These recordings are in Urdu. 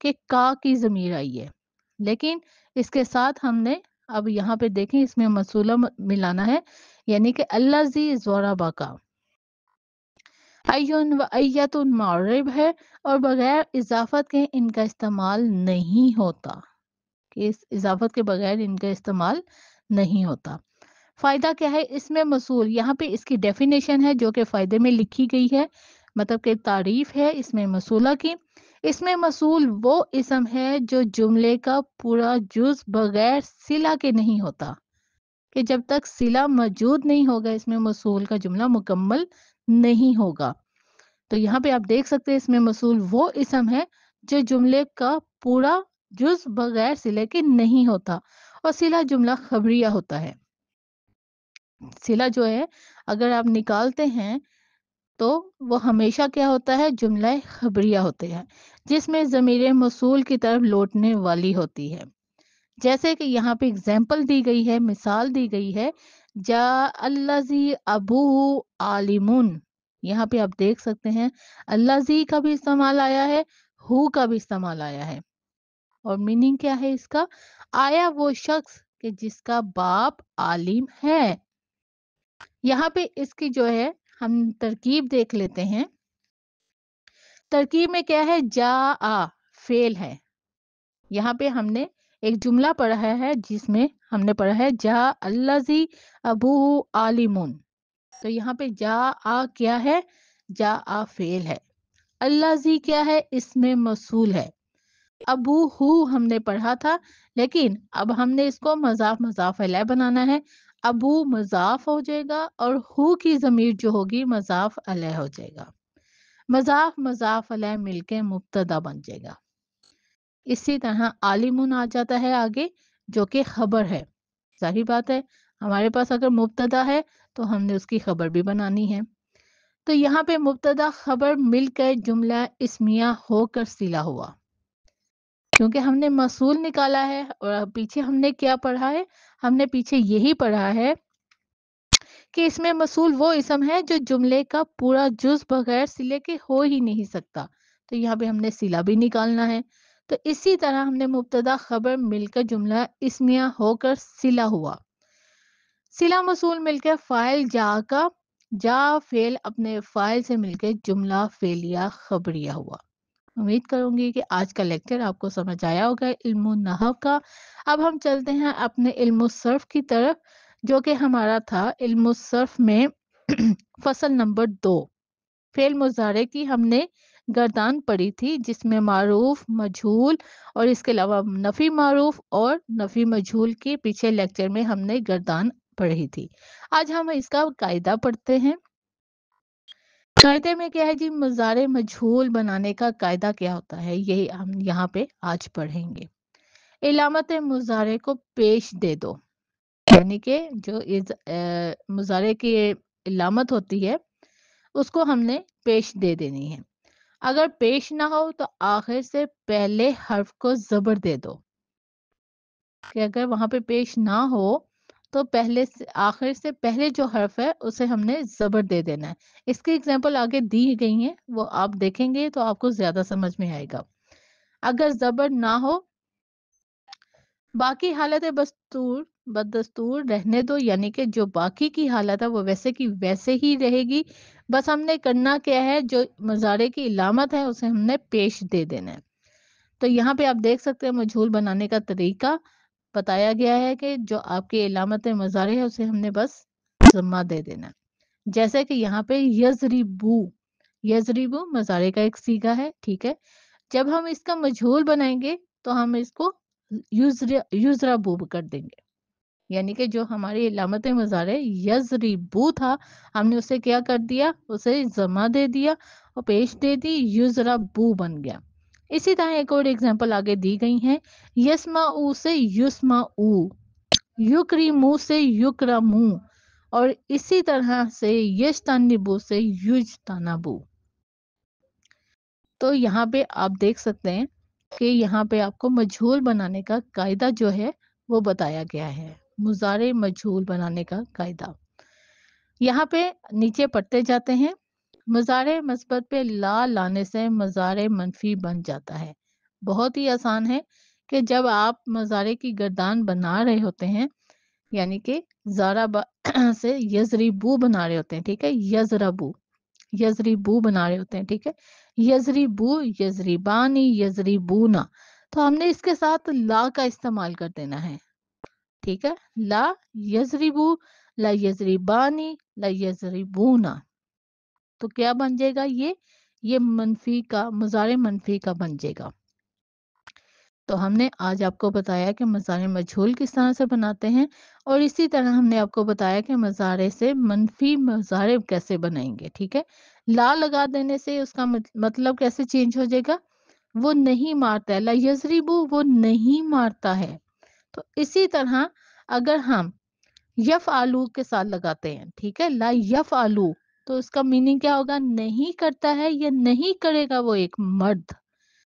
کہ کا کی ضمیر آئی ہے، لیکن اس کے ساتھ ہم نے اب یہاں پہ دیکھیں اس میں موصولہ ملانا ہے، یعنی کہ الذی ضرب کا، ایون و ایتن معرب ہے اور بغیر اضافت کے ان کا استعمال نہیں ہوتا، کہ اس اضافت کے بغیر ان کا استعمال نہیں ہوتا۔ فائدہ کیا ہے اس میں موصول، یہاں پہ اس کی ڈیفینیشن ہے جو کہ فائدے میں لکھی گئی ہے، مطلب کہ تعریف ہے اس میں موصولہ کی۔ اس میں موصول وہ اسم ہے جو جملے کا پورا جز بغیر صلہ کے نہیں ہوتا، کہ جب تک صلہ موجود نہیں ہوگا اس میں موصول کا جملہ مکمل نہیں ہوگا۔ تو یہاں پہ آپ دیکھ سکتے ہیں اس میں موصول وہ اسم ہے جو جملے کا پورا جز بغیر صلے کے نہیں ہوتا، اور صلہ جملہ خبریہ ہوتا ہے۔ صلہ جو ہے اگر آپ نکالتے ہیں تو وہ ہمیشہ کیا ہوتا ہے، جملہ خبریہ ہوتے ہیں جس میں ضمیر موصول کی طرف لوٹنے والی ہوتی ہے۔ جیسے کہ یہاں پہ اگزامپل دی گئی ہے، مثال دی گئی ہے، جا الذی ابوہ عالمون، یہاں پہ آپ دیکھ سکتے ہیں الذی کا بھی استعمال آیا ہے، ہو کا بھی استعمال آیا ہے، اور میننگ کیا ہے اس کا، آیا وہ شخص کہ جس کا باپ عالم ہے۔ یہاں پہ اس کی جو ہے ہم ترکیب دیکھ لیتے ہیں، ترکیب میں کیا ہے، جا آ فعل ہے، یہاں پہ ہم نے ایک جملہ پڑھا ہے جس میں ہم نے پڑھا ہے جا الذی ابوہ عالمون، تو یہاں پہ جا آ کیا ہے، جا آ فعل ہے، الذی کیا ہے اس میں موصول ہے، ابو ہو ہم نے پڑھا تھا لیکن اب ہم نے اس کو مضاف مضاف الیہ بنانا ہے، ابو مضاف ہو جائے گا اور ہو کی ضمیر جو ہوگی مضاف الیہ ہو جائے گا، مضاف مضاف الیہ مل کے مبتدا بن جائے گا۔ اسی طرح عالمون آ جاتا ہے آگے جو کہ خبر ہے، ظاہر بات ہے ہمارے پاس اگر مبتدا ہے تو ہم نے اس کی خبر بھی بنانی ہے، تو یہاں پہ مبتدا خبر مل کر جملہ اسمیہ ہو کر صلہ ہوا، کیونکہ ہم نے موصول نکالا ہے، اور پیچھے ہم نے کیا پڑھا ہے، ہم نے پیچھے یہی پڑھا ہے کہ اس میں موصول وہ اسم ہے جو جملے کا پورا جز بغیر صلے کے ہو ہی نہیں سکتا، تو یہاں پہ ہم نے صلہ بھی نکالنا ہے، تو اسی طرح ہم نے مبتدا خبر مل کر جملہ اسمیہ ہو کر صلہ ہوا، صلہ موصول مل کے فاعل جا کا، جا فعل اپنے فاعل سے مل کے جملہ فعلیہ خبریہ ہوا۔ امید کروں گی کہ آج کا لیکچر آپ کو سمجھ آیا ہوگا علم النحو کا۔ اب ہم چلتے ہیں اپنے علم الصرف کی طرف، جو کہ ہمارا تھا علم الصرف میں فصل نمبر 2، فعل مضارع کی ہم نے گردان پڑھی تھی، جس میں معروف، مجہول اور اس کے علاوہ نفی معروف اور نفی مجہول کی پیچھے لیکچر میں ہم نے گردان پڑھی تھی۔ آج ہم اس کا قاعدہ پڑھتے ہیں۔ قاعدے میں کیا ہے جی، مضارع مجہول بنانے کا قاعدہ کیا ہوتا ہے، یہی ہم یہاں پہ آج پڑھیں گے۔ علامت مضارع کو پیش دے دو، یعنی کہ جو مضارع کی علامت ہوتی ہے اس کو ہم نے پیش دے دینی ہے، اگر پیش نہ ہو تو آخر سے پہلے حرف کو زبر دے دو، کہ اگر وہاں پہ پیش نہ ہو تو پہلے سے آخر سے پہلے جو حرف ہے اسے ہم نے زبر دے دینا ہے۔ اس کی اگزامپل آگے دی گئی ہیں، وہ آپ دیکھیں گے تو آپ کو زیادہ سمجھ میں آئے گا۔ اگر زبر نہ ہو، باقی حالت بدستور رہنے دو، یعنی کہ جو باقی کی حالت ہے وہ ویسے کی ویسے ہی رہے گی، بس ہم نے کرنا کیا ہے، جو مضارع کی علامت ہے اسے ہم نے پیش دے دینا ہے۔ تو یہاں پہ آپ دیکھ سکتے ہیں مجہول بنانے کا طریقہ بتایا گیا ہے کہ جو آپ کی علامت مضارع ہے اسے ہم نے بس ضمہ دے دینا ہے، جیسے کہ یہاں پہ یضربو، یضربو مضارع کا ایک صیغہ ہے، ٹھیک ہے، جب ہم اس کا مجہول بنائیں گے تو ہم اس کو یضربو کر دیں گے، یعنی کہ جو ہماری علامت مضارع یضربو تھا ہم نے اسے کیا کر دیا، اسے ضمہ دے دیا اور پیش دے دی، یضربو بن گیا۔ اسی طرح ایک اور اگزامپل آگے دی گئی ہیں، یسمعو سے یسمعو، یکرمو سے یکرمو، اور اسی طرح سے یجتنبو سے یجتنبو۔ تو یہاں پہ آپ دیکھ سکتے ہیں کہ یہاں پہ آپ کو مجہول بنانے کا قاعدہ جو ہے وہ بتایا گیا ہے، مضارع مجہول بنانے کا قاعدہ۔ یہاں پہ نیچے پڑھتے جاتے ہیں، مضارع مثبت پہ لا لانے سے مضارع منفی بن جاتا ہے، بہت ہی آسان ہے کہ جب آپ مضارع کی گردان بنا رہے ہوتے ہیں، یعنی کہ زارا سے یضربو بنا رہے ہوتے ہیں، ٹھیک ہے، یضربو، یضربو بنا رہے ہوتے ہیں، ٹھیک ہے، یضربو، یضربانی، یضربونا، تو ہم نے اس کے ساتھ لا کا استعمال کر دینا ہے، ٹھیک ہے، لا یضربو، لا یضربانی، لا یضربونا، تو کیا بن جائے گا؟ یہ منفی کا، مضارع منفی کا بن جائے گا۔ تو ہم نے آج آپ کو بتایا کہ مضارع مجہول کس طرح سے بناتے ہیں، اور اسی طرح ہم نے آپ کو بتایا کہ مضارع سے منفی مضارع کیسے بنائیں گے، ٹھیک ہے۔ لا لگا دینے سے اس کا مطلب کیسے چینج ہو جائے گا؟ وہ نہیں مارتا ہے، لا یضربو، وہ نہیں مارتا ہے۔ تو اسی طرح اگر ہم یف آلو کے ساتھ لگاتے ہیں، ٹھیک ہے، لا یف آلو، تو اس کا میننگ کیا ہوگا؟ نہیں کرتا ہے یا نہیں کرے گا وہ ایک مرد۔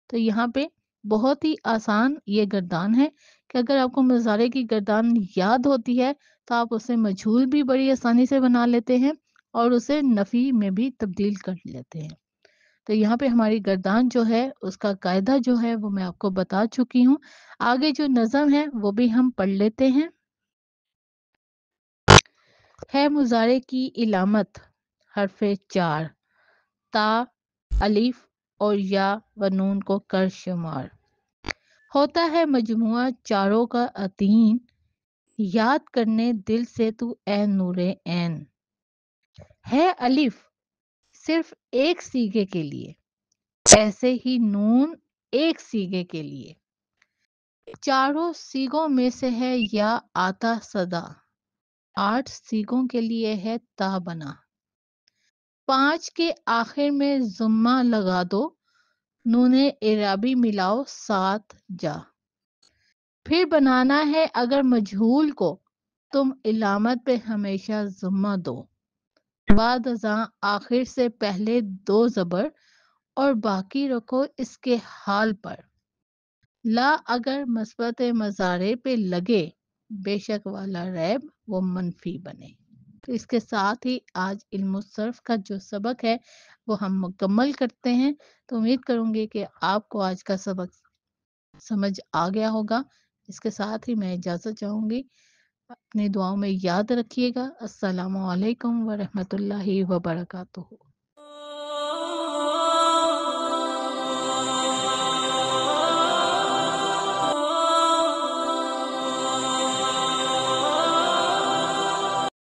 تو یہاں پہ بہت ہی آسان یہ گردان ہے کہ اگر آپ کو مضارع کی گردان یاد ہوتی ہے تو آپ اسے مجہول بھی بڑی آسانی سے بنا لیتے ہیں اور اسے نفی میں بھی تبدیل کر لیتے ہیں۔ تو یہاں پہ ہماری گردان جو ہے اس کا قاعدہ جو ہے وہ میں آپ کو بتا چکی ہوں۔ آگے جو نظم ہے وہ بھی ہم پڑھ لیتے ہیں۔ ہے مضارع کی علامت حرف چار، تا، الف اور یا و نون کو کر شمار، ہوتا ہے مجموعہ چاروں کا عطین، یاد کرنے دل سے تو اے نور عین، ہے الف صرف ایک سیغے کے لیے، ایسے ہی نون ایک سیغے کے لیے، چاروں سیغوں میں سے ہے یا آتا صدا، 8 سیغوں کے لیے ہے تا بنا، 5 کے آخر میں ضمہ لگا دو، نون اعرابی ملاؤ 7 جا، پھر بنانا ہے اگر مجہول کو تم علامت پہ ہمیشہ ضمہ دو، بعد ازاں آخر سے پہلے 2 زبر اور باقی رکھو اس کے حال پر، لا اگر مثبت مضارع پہ لگے بے شک والا ریب وہ منفی بنے۔ تو اس کے ساتھ ہی آج علم الصرف کا جو سبق ہے وہ ہم مکمل کرتے ہیں۔ تو امید کروں گی کہ آپ کو آج کا سبق سمجھ آ گیا ہوگا۔ اس کے ساتھ ہی میں اجازت چاہوں گی، اپنی دعاؤں میں یاد رکھیے گا۔ السلام علیکم ورحمۃ اللہ وبرکاتہ۔